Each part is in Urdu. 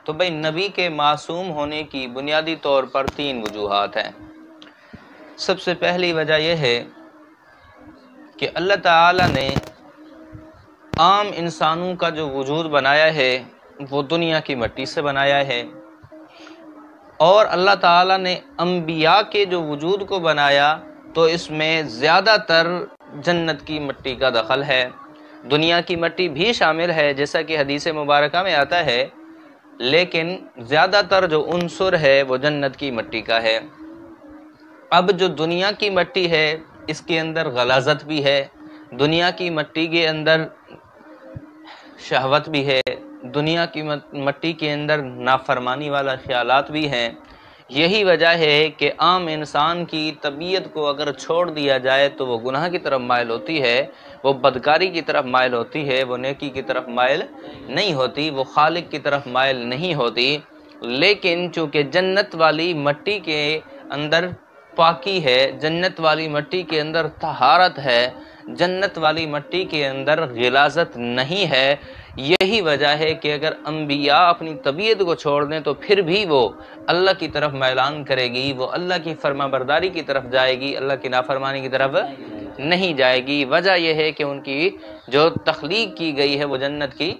تو بھئی نبی کے معصوم ہونے کی بنیادی طور پر 3 وجوہات ہیں۔ سب سے پہلی وجہ یہ ہے کہ اللہ تعالیٰ نے عام انسانوں کا جو وجود بنایا ہے وہ دنیا کی مٹی سے بنایا ہے، اور اللہ تعالیٰ نے انبیاء کے جو وجود کو بنایا تو اس میں زیادہ تر جنت کی مٹی کا دخل ہے، دنیا کی مٹی بھی شامل ہے جیسا کہ حدیث مبارکہ میں آتا ہے، لیکن زیادہ تر جو عنصر ہے وہ جنت کی مٹی کا ہے۔ اب جو دنیا کی مٹی ہے اس کے اندر غلاظت بھی ہے، دنیا کی مٹی کے اندر شہوت بھی ہے، دنیا کی مٹی کے اندر نافرمانی والا خیالات بھی ہیں۔ یہی وجہ ہے کہ عام انسان کی طبیعت کو اگر چھوڑ دیا جائے تو وہ گناہ کی طرف مائل ہوتی ہے، وہ بدکاری کی طرف مائل ہوتی ہے، وہ نیکی کی طرف مائل نہیں ہوتی، وہ خالق کی طرف مائل نہیں ہوتی۔ لیکن چونکہ جنت والی مٹی کے اندر پاکی ہے، جنت والی مٹی کے اندر طہارت ہے، جنت والی مٹی کے اندر غلاظت نہیں ہے، یہی وجہ ہے کہ اگر انبیاء اپنی طبیعت کو چھوڑ دیں تو پھر بھی وہ اللہ کی طرف میلان کرے گی، وہ اللہ کی فرما برداری کی طرف جائے گی، اللہ کی نافرمانی کی طرف نہیں جائے گی۔ وجہ یہ ہے کہ ان کی جو تخلیق کی گئی ہے وہ جنت کی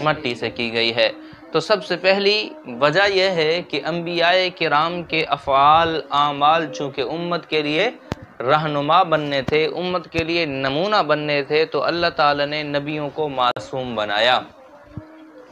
مٹی سے کی گئی ہے۔ تو سب سے پہلی وجہ یہ ہے کہ انبیاء کرام کے افعال اعمال چونکہ امت کے لیے رہنما بننے تھے، امت کے لیے نمونہ بننے تھے، تو اللہ تعالیٰ نے نبیوں کو معصوم بنایا۔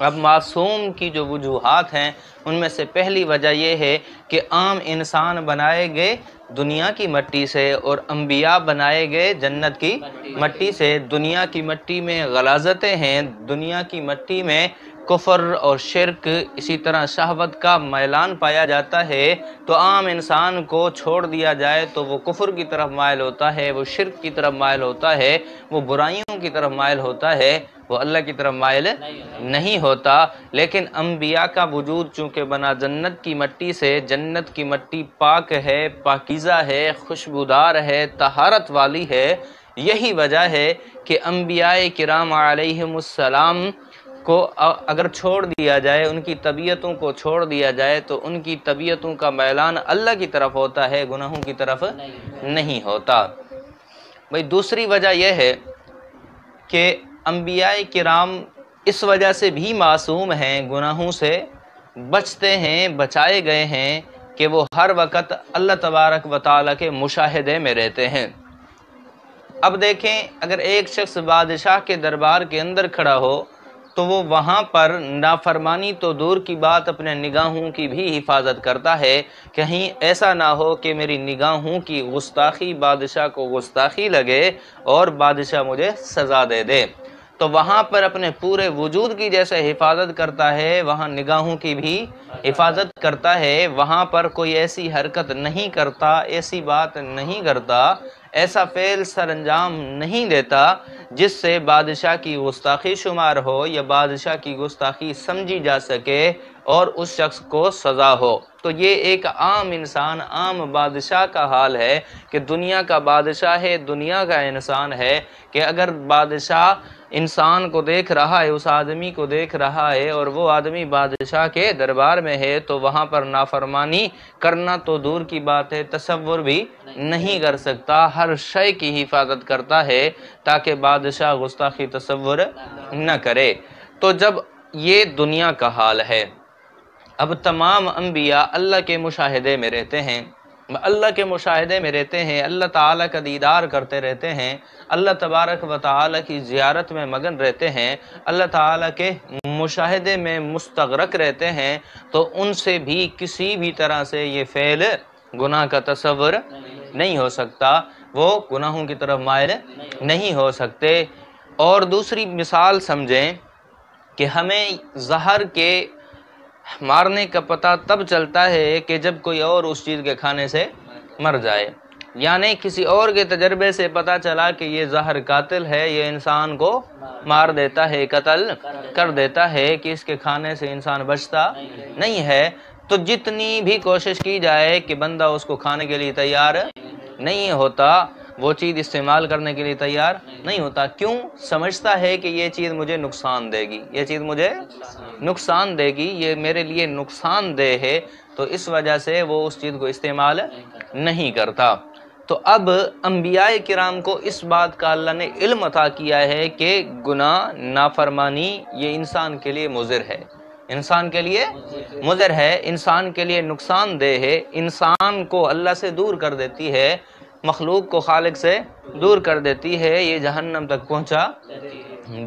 اب معصوم کی جو وجوہات ہیں ان میں سے پہلی وجہ یہ ہے کہ عام انسان بنائے گئے دنیا کی مٹی سے اور انبیاء بنائے گئے جنت کی مٹی سے۔ دنیا کی مٹی میں غلاظتیں ہیں، دنیا کی مٹی میں کفر اور شرک، اسی طرح شہوت کا میلان پایا جاتا ہے، تو عام انسان کو چھوڑ دیا جائے تو وہ کفر کی طرف مائل ہوتا ہے، وہ شرک کی طرف مائل ہوتا ہے، وہ برائیوں کی طرف مائل ہوتا ہے، وہ اللہ کی طرف مائل نہیں ہوتا۔ لیکن انبیاء کا وجود چونکہ بنا جنت کی مٹی سے، جنت کی مٹی پاک ہے، پاکیزہ ہے، خوشبودار ہے، طہارت والی ہے، یہی وجہ ہے کہ انبیاء کرام علیہم السلام کو اگر چھوڑ دیا جائے، ان کی طبیعتوں کو چھوڑ دیا جائے تو ان کی طبیعتوں کا میلان اللہ کی طرف ہوتا ہے، گناہوں کی طرف نہیں ہوتا۔ بھئی دوسری وجہ یہ ہے کہ انبیاء کرام اس وجہ سے بھی معصوم ہیں، گناہوں سے بچتے ہیں، بچائے گئے ہیں کہ وہ ہر وقت اللہ تبارک و تعالیٰ کے مشاہدے میں رہتے ہیں۔ اب دیکھیں، اگر ایک شخص بادشاہ کے دربار کے اندر کھڑا ہو تو وہ وہاں پر نافرمانی تو دور کی بات اپنے نگاہوں کی بھی حفاظت کرتا ہے، کہیں ایسا نہ ہو کہ میری نگاہوں کی گستاخی بادشاہ کو گستاخی لگے اور بادشاہ مجھے سزا دے دے، تو وہاں پر اپنے پورے وجود کی جیسے حفاظت کرتا ہے وہاں نگاہوں کی بھی حفاظت کرتا ہے، وہاں پر کوئی ایسی حرکت نہیں کرتا، ایسی بات نہیں کرتا، ایسا فعل سر انجام نہیں دیتا جس سے بادشاہ کی گستاخی شمار ہو یا بادشاہ کی گستاخی سمجھی جا سکے اور اس شخص کو سزا ہو۔ تو یہ ایک عام انسان، عام بادشاہ کا حال ہے کہ دنیا کا بادشاہ ہے، دنیا کا انسان ہے، کہ اگر بادشاہ انسان کو دیکھ رہا ہے، اس آدمی کو دیکھ رہا ہے اور وہ آدمی بادشاہ کے دربار میں ہے تو وہاں پر نافرمانی کرنا تو دور کی بات ہے، تصور بھی نہیں کر سکتا، ہر شے کی حفاظت کرتا ہے تاکہ بادشاہ گستاخی تصور نہ کرے۔ تو جب یہ دنیا کا حال ہے، اب تمام انبیاء اللہ کے مشاہدے میں رہتے ہیں، اللہ کے مشاہدے میں رہتے ہیں، اللہ تعالیٰ کا دیدار کرتے رہتے ہیں، اللہ تبارک و تعالیٰ کی زیارت میں مگن رہتے ہیں، اللہ تعالیٰ کے مشاہدے میں مستغرق رہتے ہیں، تو ان سے بھی کسی بھی طرح سے یہ فعل گناہ کا تصور نہیں ہو سکتا، وہ گناہوں کی طرف مائل نہیں ہو سکتے۔ اور دوسری مثال سمجھیں کہ ہمیں زہر کے مارنے کا پتہ تب چلتا ہے کہ جب کوئی اور اس چیز کے کھانے سے مر جائے، یعنی کسی اور کے تجربے سے پتہ چلا کہ یہ زہر قاتل ہے، یہ انسان کو مار دیتا ہے، قتل کر دیتا ہے، کہ اس کے کھانے سے انسان بچتا نہیں ہے، تو جتنی بھی کوشش کی جائے کہ بندہ اس کو کھانے کے لیے تیار نہیں ہوتا۔ وہ چیز استعمال کرنے کے لیے تیار نہیں ہوتا. کیوں؟ سمجھتا ہے کہ یہ چیز مجھے نقصان دے گی، یہ چیز مجھے نقصان دے گی، یہ میرے لیے نقصان دہ ہے، تو اس وجہ سے وہ اس چیز کو استعمال نہیں کرتا. تو اب انبیاء کرام کو اس بات کا اللہ نے علم عطا کیا ہے کہ گناہ، نافرمانی یہ انسان کے لیے مضر ہے، انسان کے لیے مضر ہے، انسان کے لیے نقصان دہ ہے، انسان کو اللہ سے دور کر دیتی ہے، مخلوق کو خالق سے دور کر دیتی ہے، یہ جہنم تک پہنچا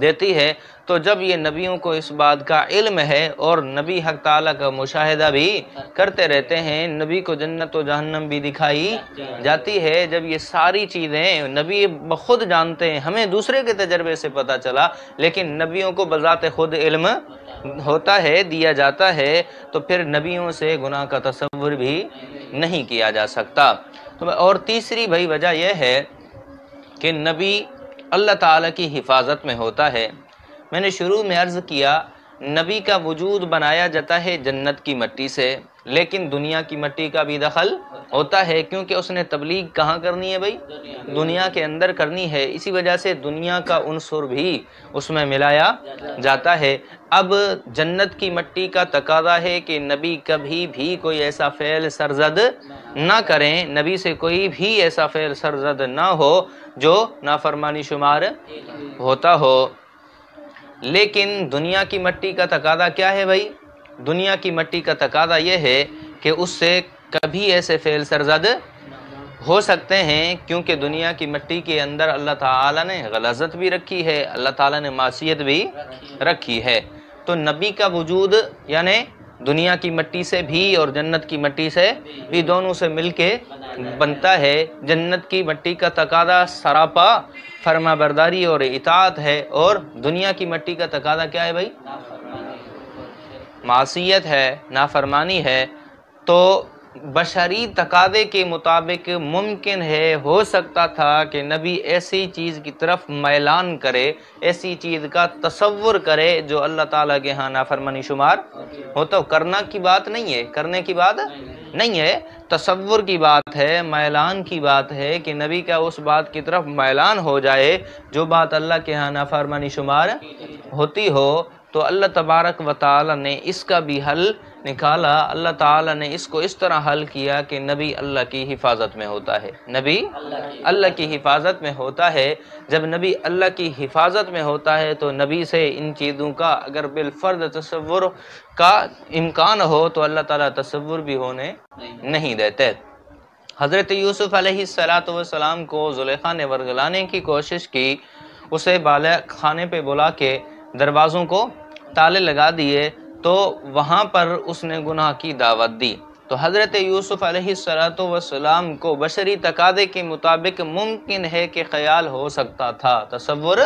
دیتی ہے. تو جب یہ نبیوں کو اس بات کا علم ہے اور نبی حق تعالیٰ کا مشاہدہ بھی کرتے رہتے ہیں، نبی کو جنت و جہنم بھی دکھائی جاتی ہے، جب یہ ساری چیزیں نبی بخود جانتے ہیں، ہمیں دوسرے کے تجربے سے پتہ چلا، لیکن نبیوں کو بذات خود علم ہوتا ہے، دیا جاتا ہے، تو پھر نبیوں سے گناہ کا تصور بھی نہیں کیا جا سکتا. اور تیسری بھائی وجہ یہ ہے کہ نبی اللہ تعالیٰ کی حفاظت میں ہوتا ہے. میں نے شروع میں عرض کیا نبی کا وجود بنایا جاتا ہے جنت کی مٹی سے، لیکن دنیا کی مٹی کا بھی دخل ہوتا ہے، کیونکہ اس نے تبلیغ کہاں کرنی ہے بھائی؟ دنیا کے اندر کرنی ہے، اسی وجہ سے دنیا کا عنصر بھی اس میں ملایا جاتا ہے. اب جنت کی مٹی کا تقاضا ہے کہ نبی کبھی بھی کوئی ایسا فعل سرزد نہ کریں، نبی سے کوئی بھی ایسا فعل سرزد نہ ہو جو نافرمانی شمار ہوتا ہو. لیکن دنیا کی مٹی کا تقاضا کیا ہے بھائی؟ دنیا کی مٹی کا تقاضا یہ ہے کہ اس سے کبھی ایسے فعل سرزد ہو سکتے ہیں، کیونکہ دنیا کی مٹی کے اندر اللہ تعالیٰ نے غلاظت بھی رکھی ہے، اللہ تعالیٰ نے معصیت بھی رکھی ہے. تو نبی کا وجود یعنی دنیا کی مٹی سے بھی اور جنت کی مٹی سے بھی دونوں سے مل کے بنتا ہے. جنت کی مٹی کا تقاضا سراپا فرما برداری اور اطاعت ہے، اور دنیا کی مٹی کا تقاضا کیا ہے بھائی؟ معصیت ہے، نافرمانی ہے. تو بشری تقاضے کے مطابق ممکن ہے، ہو سکتا تھا کہ نبی ایسی چیز کی طرف میلان کرے، ایسی چیز کا تصور کرے جو اللہ تعالیٰ کے ہاں نافرمانی شمار ہو. تو کرنا کی بات نہیں ہے، کرنے کی بات نہیں ہے، تصور کی بات ہے، میلان کی بات ہے کہ نبی کا اس بات کی طرف میلان ہو جائے جو بات اللہ کے ہاں نافرمانی شمار ہوتی ہو. تو اللہ تبارک و تعالی نے اس کا بھی حل نکالا. اللہ تعالیٰ نے اس کو اس طرح حل کیا کہ نبی اللہ کی حفاظت میں ہوتا ہے، نبی اللہ کی حفاظت میں ہوتا ہے. جب نبی اللہ کی حفاظت میں ہوتا ہے تو نبی سے ان چیزوں کا اگر بالفرد تصور کا امکان ہو تو اللہ تعالیٰ تصور بھی ہونے نہیں دیتے. حضرت یوسف علیہ السلام کو زلیخا نے ورگلانے کی کوشش کی، اسے بالا خانے پہ بلا کے دروازوں کو تالے لگا دیے، تو وہاں پر اس نے گناہ کی دعوت دی. تو حضرت یوسف علیہ السلام کو بشری تقاضے کے مطابق ممکن ہے کہ خیال ہو سکتا تھا، تصور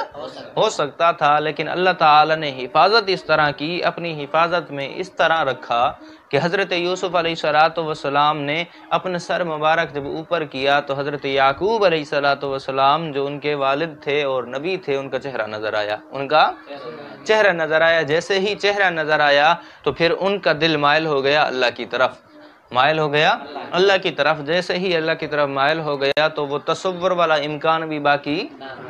ہو سکتا تھا، لیکن اللہ تعالی نے حفاظت اس طرح کی، اپنی حفاظت میں اس طرح رکھا کہ حضرت یوسف علیہ السلام نے اپنا سر مبارک جب اوپر کیا تو حضرت یعقوب علیہ السلام جو ان کے والد تھے اور نبی تھے، ان کا چہرہ نظر آیا، ان کا چہرہ نظر آیا. جیسے ہی چہرہ نظر آیا تو پھر ان کا دل مائل ہو گیا اللہ کی طرف، مائل ہو گیا اللہ کی طرف. جیسے ہی اللہ کی طرف مائل ہو گیا تو وہ تصور والا امکان بھی باقی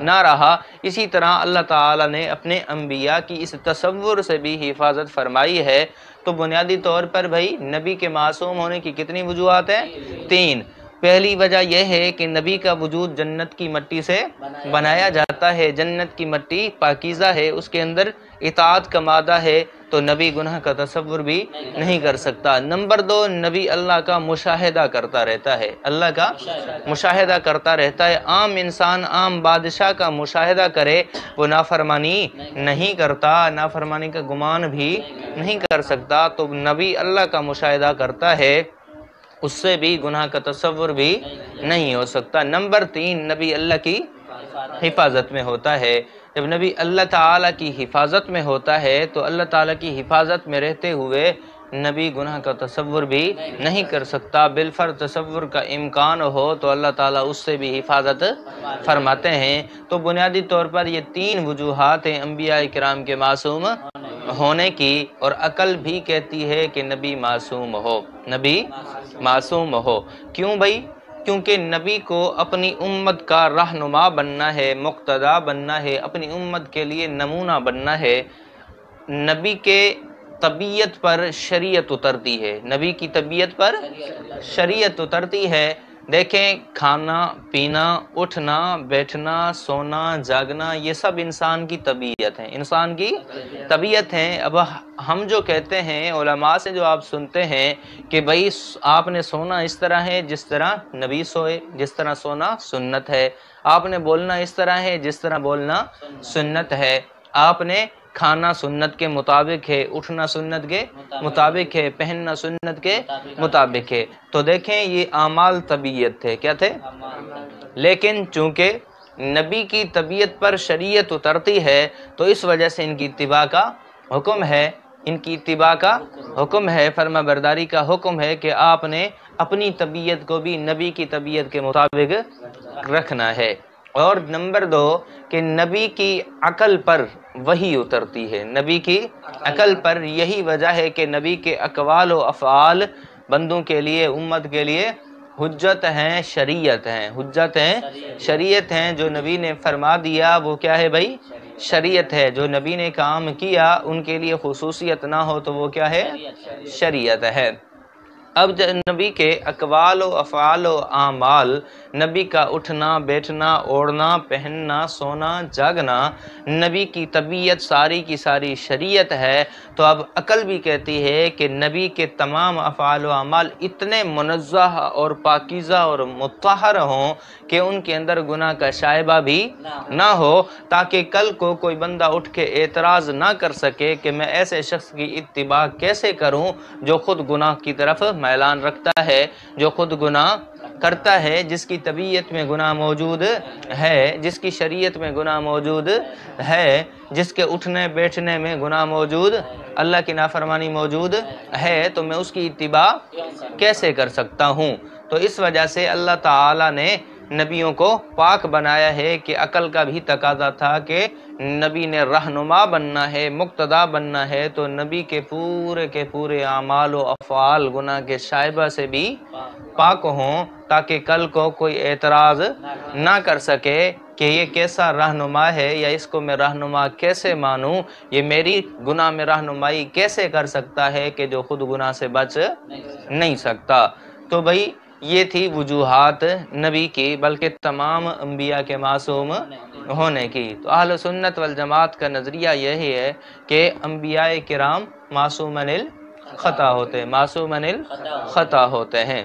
نہ رہا. اسی طرح اللہ تعالی نے اپنے انبیاء کی اس تصور سے بھی حفاظت فرمائی ہے. تو بنیادی طور پر بھائی نبی کے معصوم ہونے کی کتنی وجوہات ہیں؟ 3. پہلی وجہ یہ ہے کہ نبی کا وجود جنت کی مٹی سے بنایا جاتا ہے، جنت کی مٹی پاکیزہ ہے، اس کے اندر اطاعت کا مادہ ہے، تو نبی گناہ کا تصور بھی نہیں کر سکتا. نمبر 2، نبی اللہ کا مشاہدہ کرتا رہتا ہے، اللہ کا مشاہدہ کرتا رہتا ہے. عام انسان عام بادشاہ کا مشاہدہ کرے، وہ نافرمانی نہیں کرتا، نافرمانی کا گمان بھی نہیں کر سکتا. تو نبی اللہ کا مشاہدہ کرتا ہے، اس سے بھی گناہ کا تصور بھی نہیں ہو سکتا. نمبر 3، نبی اللہ کی حفاظت میں ہوتا ہے. جب نبی اللہ تعالیٰ کی حفاظت میں ہوتا ہے تو اللہ تعالیٰ کی حفاظت میں رہتے ہوئے نبی گناہ کا تصور بھی نہیں کر سکتا. بالفرض تصور کا امکان ہو تو اللہ تعالیٰ اس سے بھی حفاظت فرماتے ہیں. تو بنیادی طور پر یہ 3 وجوہات ہیں انبیاء کرام کے معصوم ہونے کی، اور عقل بھی کہتی ہے کہ نبی معصوم ہو، نبی معصوم ہو. کیوں بھائی؟ کیونکہ نبی کو اپنی امت کا رہنما بننا ہے، مقتدا بننا ہے، اپنی امت کے لیے نمونہ بننا ہے۔ نبی کے طبیعت پر شریعت اترتی ہے، نبی کی طبیعت پر شریعت اترتی ہے۔ دیکھیں، کھانا پینا، اٹھنا بیٹھنا، سونا جاگنا، یہ سب انسان کی طبیعت ہے، انسان کی طبیعت ہے۔ اب ہم جو کہتے ہیں، علماء سے جو آپ سنتے ہیں کہ بھائی آپ نے سونا اس طرح ہے جس طرح نبی سوئے، جس طرح سونا سنت ہے، آپ نے بولنا اس طرح ہے جس طرح بولنا سنت ہے، آپ نے کھانا سنت کے مطابق ہے، اٹھنا سنت کے مطابق ہے، پہننا سنت کے مطابق ہے۔ تو دیکھیں، یہ اعمال طبیعت تھے، کیا تھے؟ لیکن چونکہ نبی کی طبیعت پر شریعت اترتی ہے تو اس وجہ سے ان کی اتباع کا حکم ہے، ان کی اتباع کا حکم ہے، فرما برداری کا حکم ہے کہ آپ نے اپنی طبیعت کو بھی نبی کی طبیعت کے مطابق رکھنا ہے۔ اور نمبر 2 کہ نبی کی عقل پر وحی اترتی ہے، نبی کی عقل پر، یہی وجہ ہے کہ نبی کے اقوال و افعال بندوں کے لیے، امت کے لیے حجت ہیں، شریعت ہیں، حجت ہیں، شریعت ہیں۔ جو نبی نے فرما دیا وہ کیا ہے بھائی؟ شریعت ہے۔ جو نبی نے کام کیا ان کے لیے خصوصیت نہ ہو تو وہ کیا ہے؟ شریعت ہے۔ اب نبی کے اقوال و افعال و اعمال، نبی کا اٹھنا بیٹھنا، اوڑھنا پہننا، سونا جاگنا، نبی کی طبیعت ساری کی ساری شریعت ہے۔ تو اب عقل بھی کہتی ہے کہ نبی کے تمام افعال و اعمال اتنے منزہ اور پاکیزہ اور مطہر ہوں کہ ان کے اندر گناہ کا شائبہ بھی نہ ہو، تاکہ کل کو کوئی بندہ اٹھ کے اعتراض نہ کر سکے کہ میں ایسے شخص کی اتباع کیسے کروں جو خود گناہ کی طرف میلان رکھتا ہے، جو خود گناہ کرتا ہے، جس کی طبیعت میں گناہ موجود ہے، جس کی شریعت میں گناہ موجود ہے، جس کے اٹھنے بیٹھنے میں گناہ موجود، اللہ کی نافرمانی موجود ہے، تو میں اس کی اتباع کیسے کر سکتا ہوں؟ تو اس وجہ سے اللہ تعالیٰ نے نبیوں کو پاک بنایا ہے کہ عقل کا بھی تقاضا تھا کہ نبی نے رہنما بننا ہے، مقتدا بننا ہے، تو نبی کے پورے اعمال و افعال گناہ کے شائبہ سے بھی پاک ہوں، تاکہ کل کو کوئی اعتراض نہ کر سکے کہ یہ کیسا رہنما ہے، یا اس کو میں رہنما کیسے مانوں، یہ میری گناہ میں رہنمائی کیسے کر سکتا ہے کہ جو خود گناہ سے بچ نہیں سکتا۔ تو بھائی یہ تھی وجوہات نبی کی، بلکہ تمام انبیاء کے معصوم ہونے کی۔ تو اہل سنت والجماعت کا نظریہ یہی ہے کہ انبیاء کرام معصوماً الخطا ہوتے ہیں، معصوماً الخطا ہوتے ہیں۔